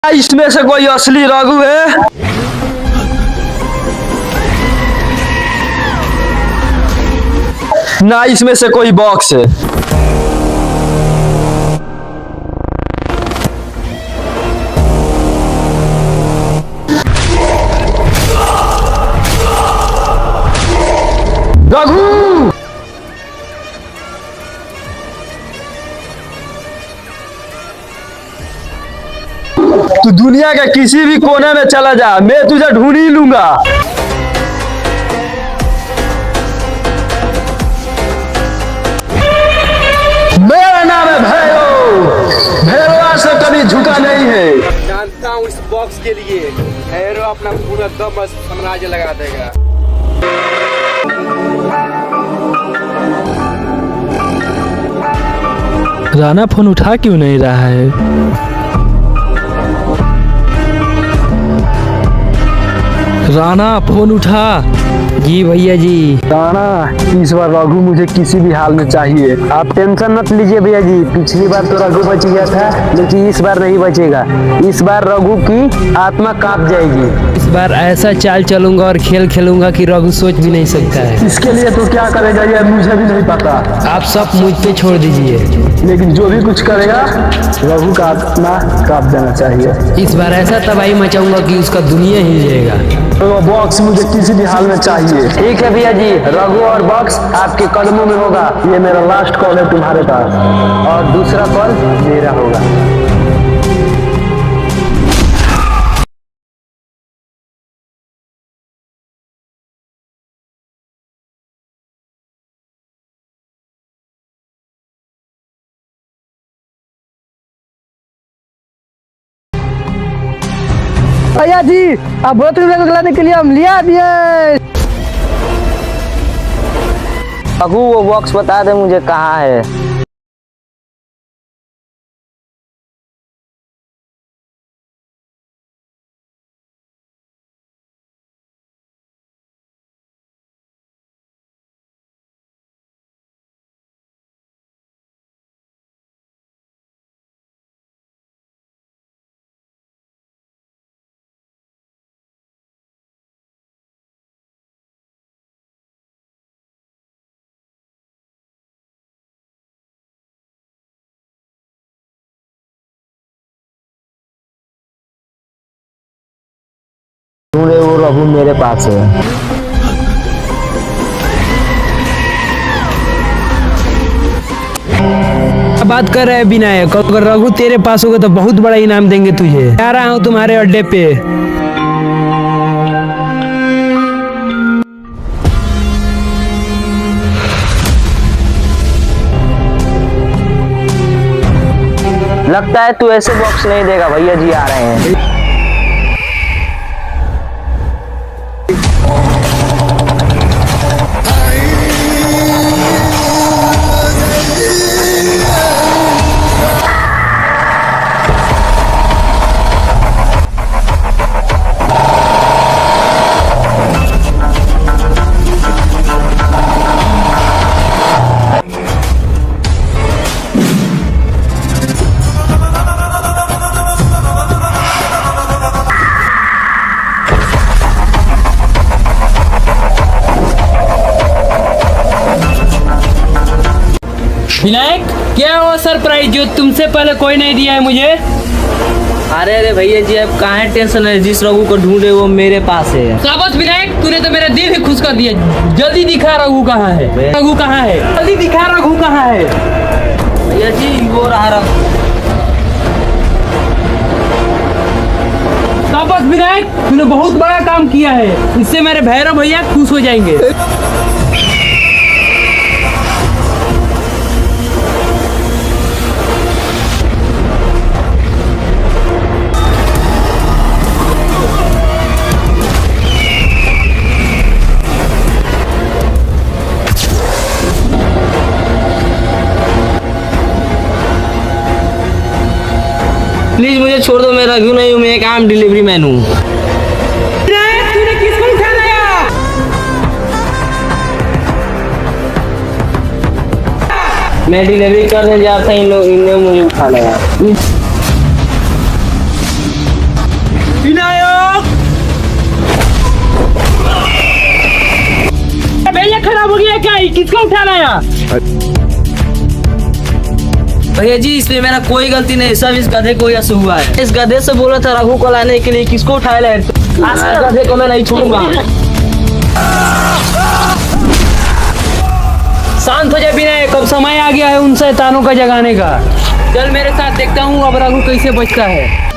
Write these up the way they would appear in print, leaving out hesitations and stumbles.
इसमें से कोई असली रघु है? ना इसमें से कोई बॉक्स है। रघु तू दुनिया के किसी भी कोने में चला जा, मैं तुझे ढूंढ ही लूंगा। मेरा नाम है भैरव, भैरव से कभी झुका नहीं है। जानता हूँ इस बॉक्स के लिए भैरव अपना पूरा दम साम्राज्य लगा देगा। राणा फोन उठा क्यों नहीं रहा है? राणा फोन उठा। जी भैया जी। राणा इस बार रघु मुझे किसी भी हाल में चाहिए। आप टेंशन मत लीजिए भैया जी, पिछली बार तो रघु बच गया था, लेकिन इस बार नहीं बचेगा। इस बार रघु की आत्मा कांप जाएगी। इस बार ऐसा चाल चलूंगा और खेल खेलूंगा कि रघु सोच भी नहीं सकता है। इसके लिए तो क्या करेगा ये मुझे भी नहीं पता। आप सब मुझ पे छोड़ दीजिए, लेकिन जो भी कुछ करेगा रघु का आत्मा कांप देना चाहिए। इस बार ऐसा तबाही मचाऊंगा कि उसका दुनिया हिल जाएगा। तो बॉक्स मुझे किसी भी हाल में चाहिए। ठीक है भैया जी, रघु और बॉक्स आपके कदमों में होगा। ये मेरा लास्ट कॉल है तुम्हारे पास, और दूसरा कॉल मेरा होगा। भैया जी अब बहुत लाने के लिए हम लिया दिए। रघु वो बॉक्स बता दे मुझे कहाँ है। ढूंढे वो रघु मेरे पास है। बात कर रहे हैं विनायक, अगर रघु तेरे पास होगा तो बहुत बड़ा इनाम देंगे तुझे। आ रहा हूँ तुम्हारे अड्डे पे। लगता है तू ऐसे बॉक्स नहीं देगा। भैया जी आ रहे हैं। विनायक, क्या वो सरप्राइज जो तुमसे पहले कोई नहीं दिया है मुझे? अरे भैया जी, अब कहाँ टेंशन है, जिस रघु को ढूंढे वो मेरे पास है। शाबाश विनायक, तूने तो मेरा दिल ही खुश कर दिया। जल्दी दिखा रघु कहाँ है, रघु कहाँ है, जल्दी दिखा रघु कहाँ है। भैया जी वो रहा रघु। शाबाश विनायक, तूने बहुत बड़ा काम किया है। इससे मेरे भैरव भैया खुश हो जाएंगे। प्लीज मुझे छोड़ दो, मैं रघु नहीं हूँ, मैं एक आम डिलीवरी मैन हूँ। तूने किसको उठा लाया? मैं डिलीवरी करने जाता इन लोग, इन्हें मुझे उठा लाया। विनायक, भैया खराब हो गया क्या? किसको उठा लाया? भैया जी इसमें मेरा कोई गलती नहीं, सब इस गधे को यश हुआ है। इस गधे से बोला था रघु को लाने के लिए, किसको उठाया लाए? आज गधे को मैं नहीं छोड़ूंगा। शांत हो जा विनायक, अब समय आ गया है उन शैतानों का जगाने का। चल मेरे साथ, देखता हूँ अब रघु कैसे बचता है।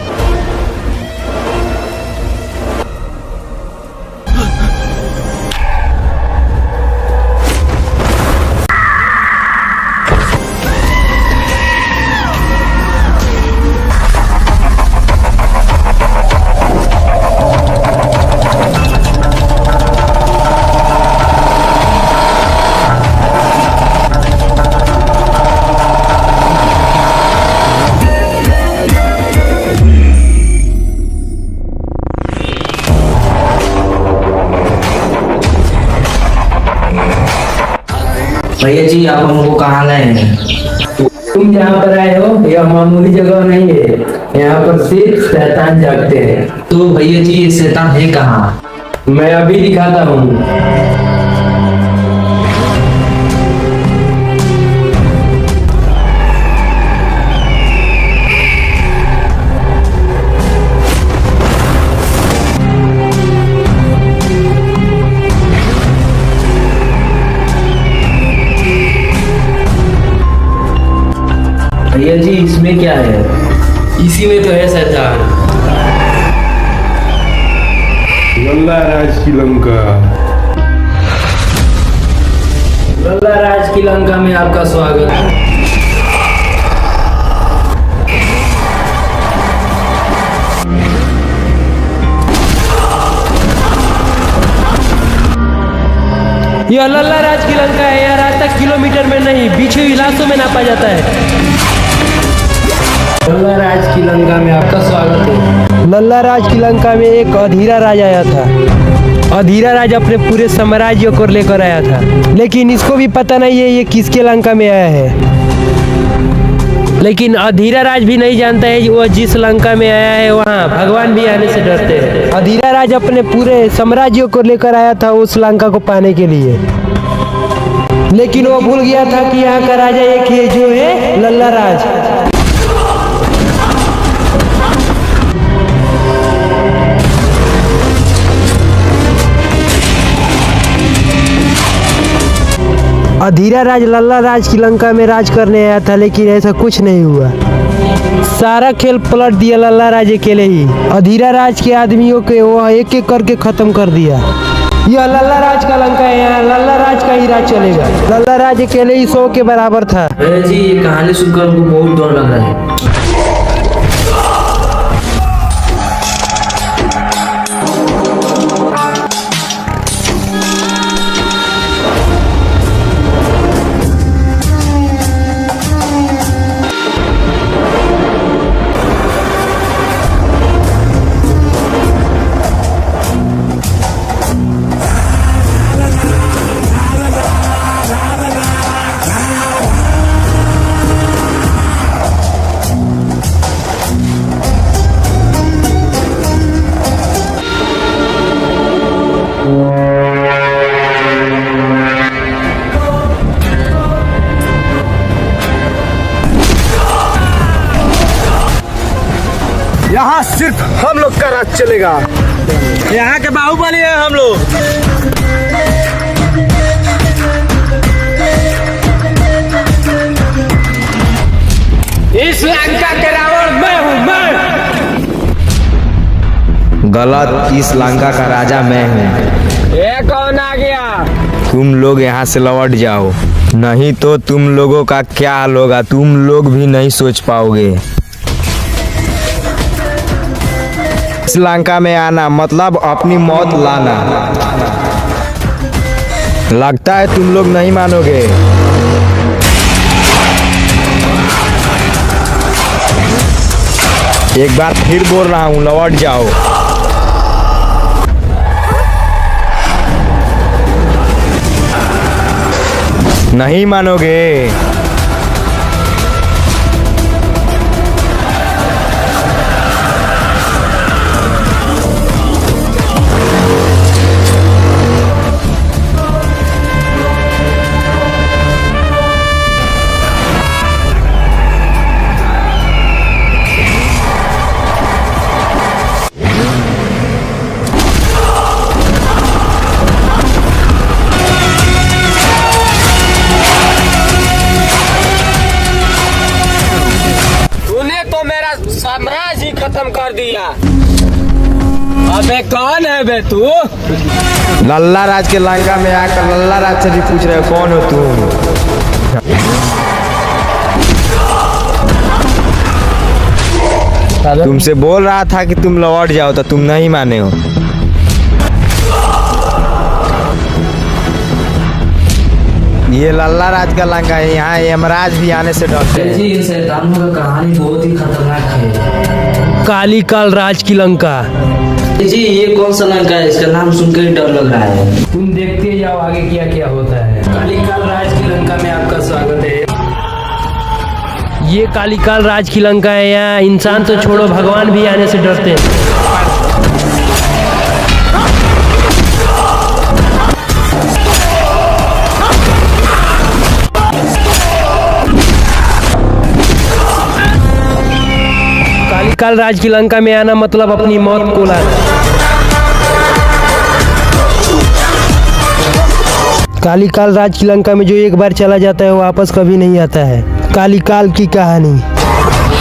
भैया जी आप हमको कहाँ लाए हैं? तुम जहाँ पर आए हो यह मामूली जगह नहीं है, यहाँ पर सिर्फ शैतान जागते हैं। तो भैया जी ये शैतान है कहाँ? मैं अभी दिखाता हूँ। भैया जी इसमें क्या है? इसी में तो है शैतान। लल्ला राज की लंका। लल्ला राज की लंका में आपका स्वागत है। यह लल्ला राज की लंका है। यह रास्ता किलोमीटर में नहीं, बीच इलाकों में नापा जाता है। लल्ला राज की लंका में आपका स्वागत है। लल्ला राज की लंका में एक अधीरा राज आया था। अधीरा राज अपने पूरे साम्राज्य को लेकर आया था, लेकिन इसको भी पता नहीं है ये किसके लंका में आया है। लेकिन अधीरा राज भी नहीं जानता है वो जिस लंका में आया है वहाँ भगवान भी आने से डरते हैं। अधीरा राज अपने पूरे साम्राज्य को लेकर आया था उस लंका को पाने के लिए, लेकिन वो भूल गया था कि यहाँ का राजा एक ही है जो है लल्ला राज। अधीरा राज लल्ला राज की लंका में राज करने आया था, लेकिन ऐसा कुछ नहीं हुआ। सारा खेल पलट दिया लल्ला राज अकेले ही। अधीरा राज के आदमियों के वो एक एक करके खत्म कर दिया। यह लल्ला राज का लंका है, यहाँ लल्ला राज का ही राज चलेगा। लल्ला राज अकेले ही 100 के बराबर था। भैया जी ये कहानी सुनकर हमको बहुत डर लग रहा है। यहाँ सिर्फ हम लोग का राज चलेगा। यहाँ के बाहुबली है हम लोग। इस लंका के रावण मैं हूँ, मैं। गलत, इस लंका का राजा मैं हूँ। ये कौन आ गया? तुम लोग यहाँ से लौट जाओ, नहीं तो तुम लोगों का क्या हाल होगा तुम लोग भी नहीं सोच पाओगे। इस लंका में आना मतलब अपनी मौत लाना। लगता है तुम लोग नहीं मानोगे। एक बार फिर बोल रहा हूँ, लौट जाओ। नहीं मानोगे। तूने तो मेरा साम्राज्य ही खत्म कर दिया। अबे कौन है बे तू? लल्ला राज के लंका में आकर लल्ला राज से भी पूछ रहे हो कौन हो तुम। तुमसे बोल रहा था कि तुम लौट जाओ तो तुम नहीं माने हो। ये लल्ला राज का लंका है, यहाँ यमराज भी आने से डरते हैं। जी इन शैतानों का कहानी बहुत ही खतरनाक है। काली काल राज की लंका। जी ये कौन सा लंका है? इसका नाम सुनकर ही डर लग रहा है। तुम देखते जाओ आगे क्या क्या होता है। कालीकाल राज की लंका में आपका स्वागत है। ये कालीकाल राज की लंका है। यहाँ इंसान तो छोड़ो, भगवान भी आने से डरते हैं। कालीकाल राज की लंका में आना मतलब अपनी मौत को लाना। कालीकाल राज की लंका में जो एक बार चला जाता है वो वापस कभी नहीं आता है। कालीकाल की कहानी।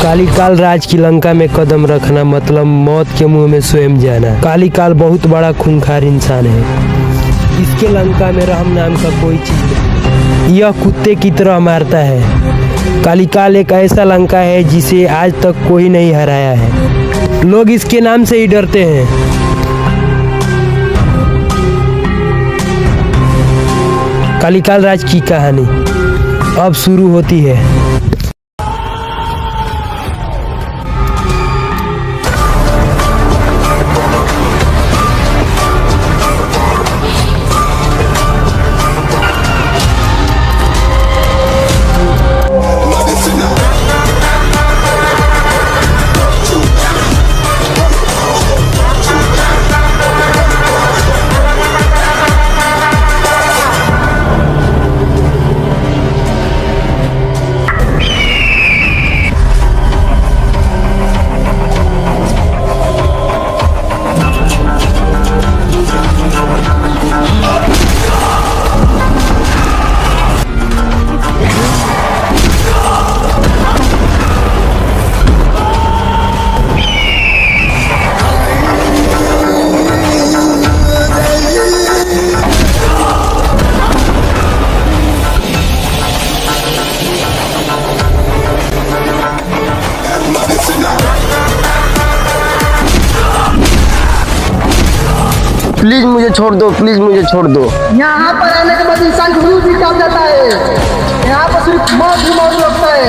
कालीकाल राज की लंका में कदम रखना मतलब मौत के मुंह में स्वयं जाना। कालीकाल बहुत बड़ा खूंखार इंसान है। इसके लंका में रहम नाम का कोई चीज नहीं। यह कुत्ते की तरह मारता है। कालीकाल एक ऐसा लंका है जिसे आज तक कोई नहीं हराया है। लोग इसके नाम से ही डरते हैं। कालीकाल राज की कहानी अब शुरू होती है। प्लीज मुझे छोड़ दो, प्लीज मुझे छोड़ दो। यहाँ पर आने के बाद इंसान का रूप भी कम जाता है। यहाँ पर सिर्फ मौत ही मौत लगता है।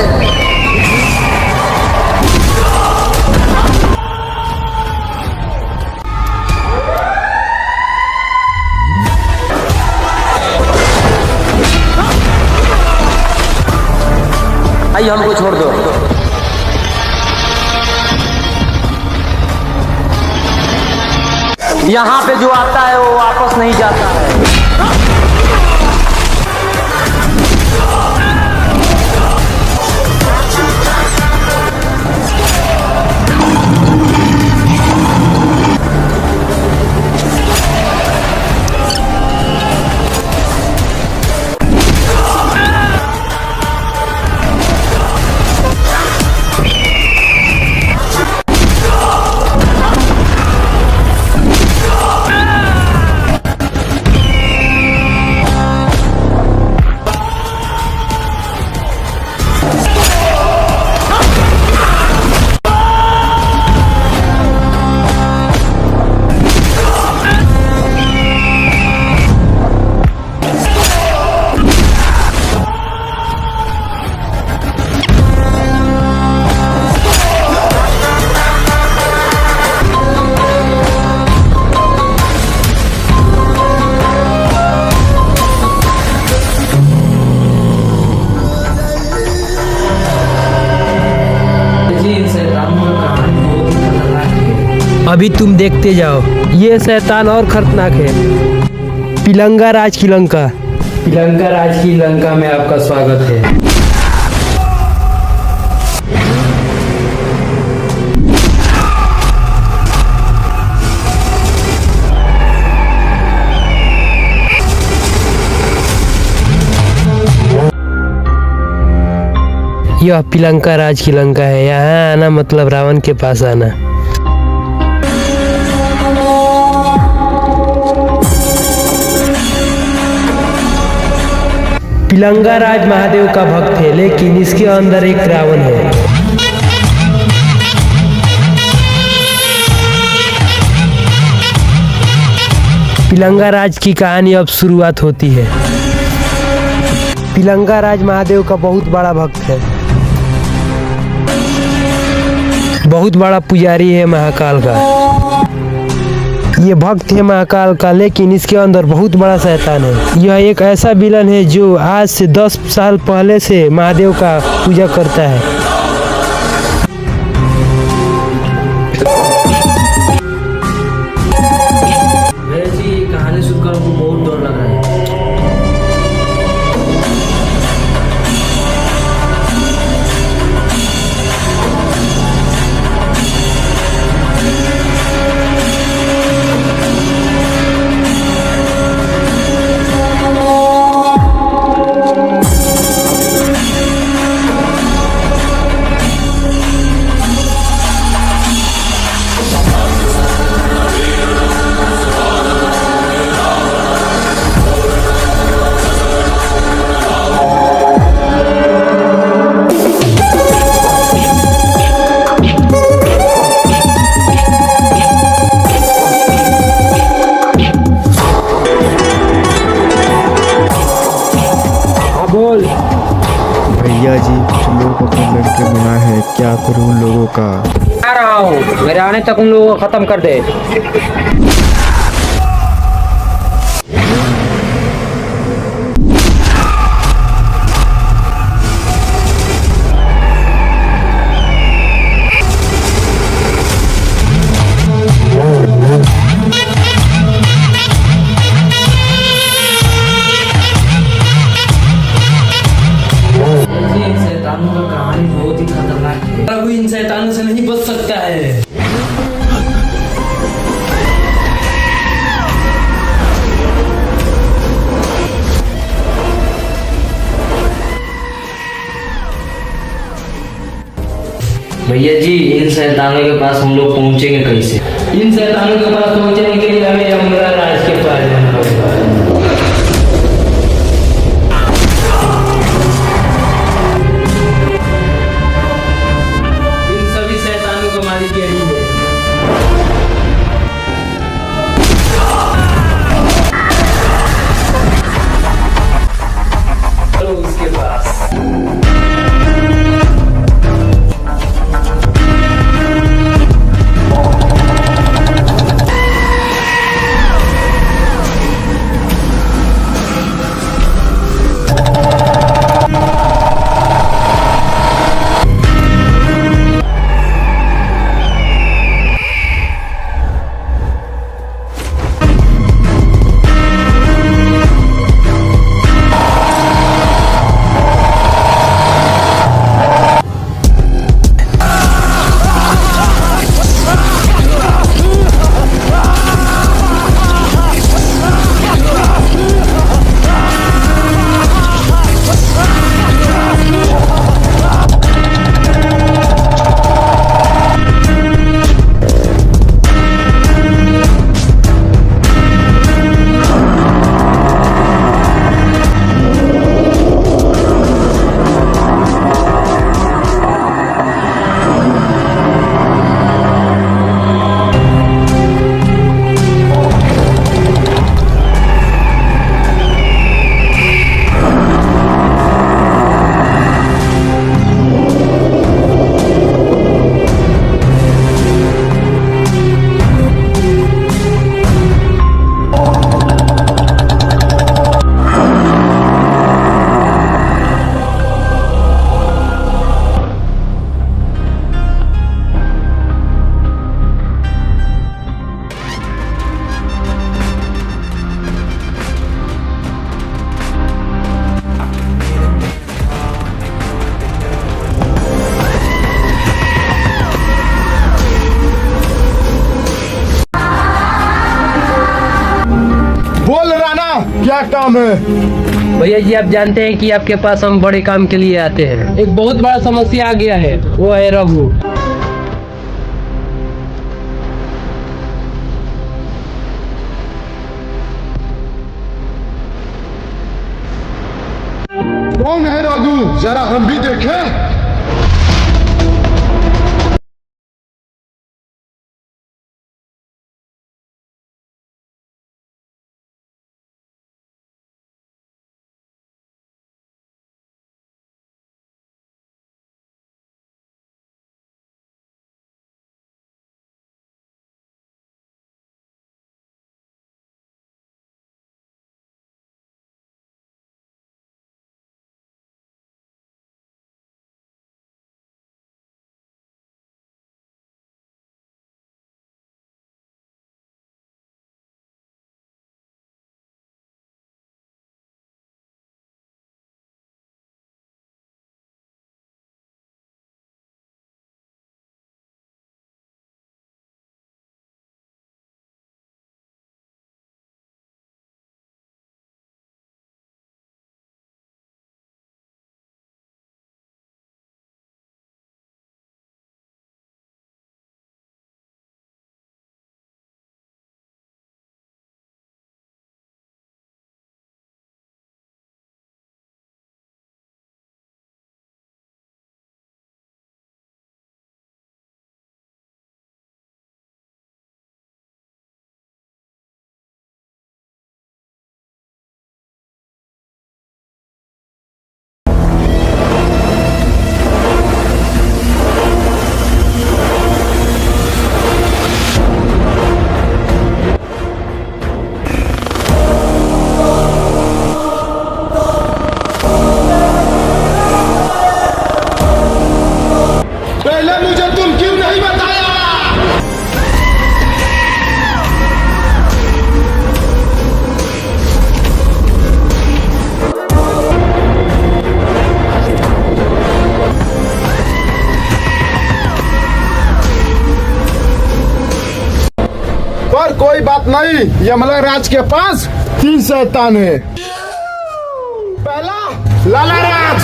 आइए हमको छोड़ दो। यहाँ पे जो आता है वो वापस नहीं जाता है। अभी तुम देखते जाओ, ये शैतान और खतरनाक है। पिलंगा राज की लंका, पिलंगा राज की लंका में आपका स्वागत है। यह पिलंका राज की लंका है। यहाँ आना मतलब रावण के पास आना। पिलंगा राज महादेव का भक्त है, लेकिन इसके अंदर एक रावण है। पिलंगा राज की कहानी अब शुरुआत होती है। पिलंगा राज महादेव का बहुत बड़ा भक्त है, बहुत बड़ा पुजारी है महाकाल का। ये भक्त है महाकाल का, लेकिन इसके अंदर बहुत बड़ा शैतान है। यह एक ऐसा विलन है जो आज से 10 साल पहले से महादेव का पूजा करता है। भैया जी कहानी सुनकर हमको बहुत डर लग रहा है। भैया जी कुछ लोग अपने लड़के बुना है, क्या करूं उन लोगों का? आ रहा हूँ, मेरे आने तक उन लोगों को खत्म कर दे। इन शैतानों का कहानी बहुत ही खतरनाक है। प्रभु इन शैतानों से नहीं बच सकता है। भैया जी इन शैतानों के पास हम लोग पहुंचेंगे कैसे? इन शैतानों के पास पहुंचने के लिए हमें यमरा राज के पास जाना होगा। इन सभी शैतानों को मालिक यही है। चलो उसके पास। काम है? भैया जी आप जानते हैं कि आपके पास हम बड़े काम के लिए आते हैं। एक बहुत बड़ा समस्या आ गया है, वो है रघु। कौन है रघु, जरा हम भी देखें। पहले मुझे तुम क्यों नहीं बताया? पर कोई बात नहीं, यमला राज के पास 3 शैतान है। पहला लाला राज,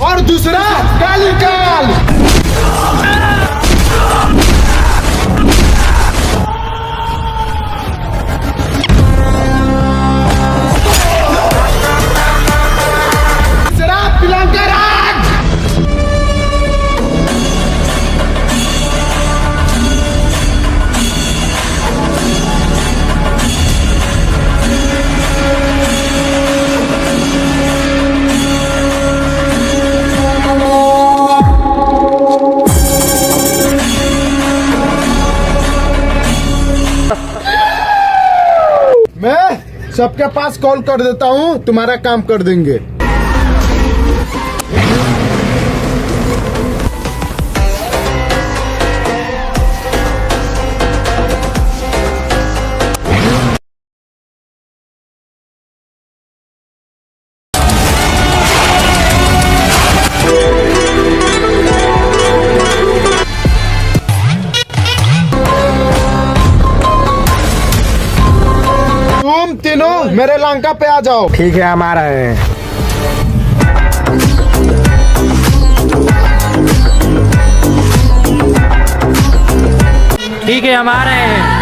और दूसरा कालीकाल। तीसरा पिलंगा राज। मैं सबके पास कॉल कर देता हूँ, तुम्हारा काम कर देंगे। तुम तीनों मेरे लंका पे आ जाओ। ठीक है, हम आ रहे हैं। ठीक है हम आ रहे हैं।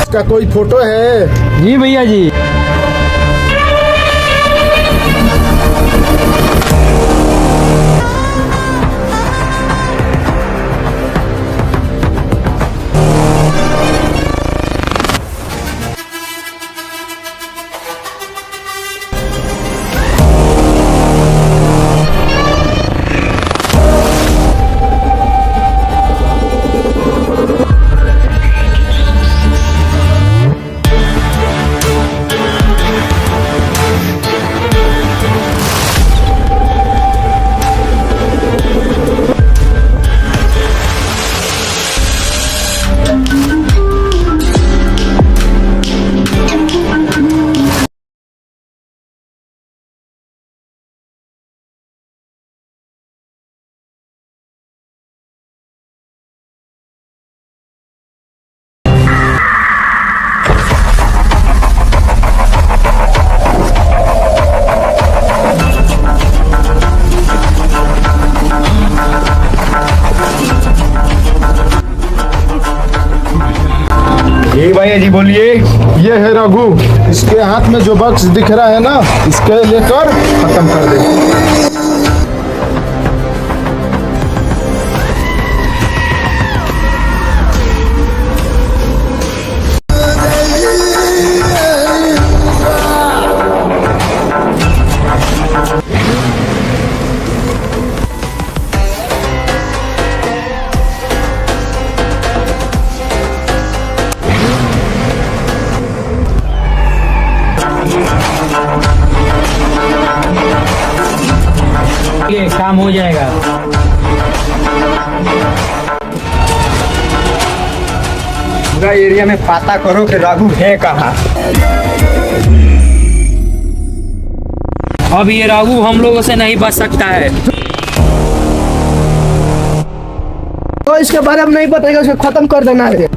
इसका कोई फोटो है? जी भैया जी। जी भैया जी बोलिए। ये है रघु, इसके हाथ में जो बॉक्स दिख रहा है ना, इसके लेकर खत्म कर दे। ये काम हो जाएगा। पूरा एरिया में पता करो कि रघु है कहाँ। अब ये रघु हम लोगों से नहीं बच सकता है। तो इसके बारे में नहीं बताएगा, उसे खत्म कर देना है।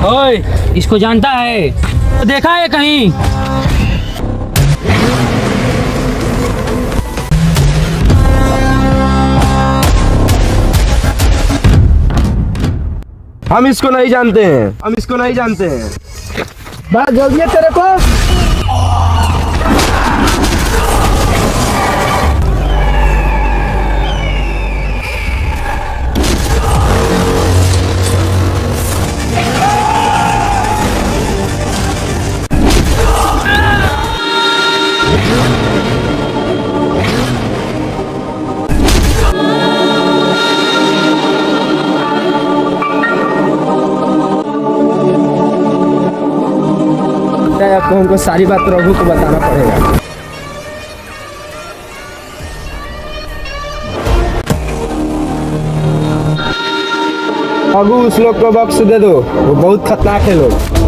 ओए, इसको जानता है? तो देखा है कहीं? हम इसको नहीं जानते हैं, हम इसको नहीं जानते हैं। बात जल्दी है तेरे को। आपको हमको सारी बात रघु को बताना पड़ेगा। रघु, उस लोग को बॉक्स दे दो, वो बहुत खतरनाक है लोग।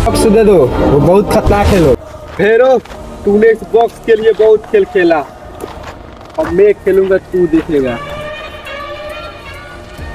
बॉक्स दे दो, वो बहुत खतरनाक है लोग। फेरो, तूने इस बॉक्स के लिए बहुत खेल खेला, अब मैं खेलूंगा, तू देखेगा।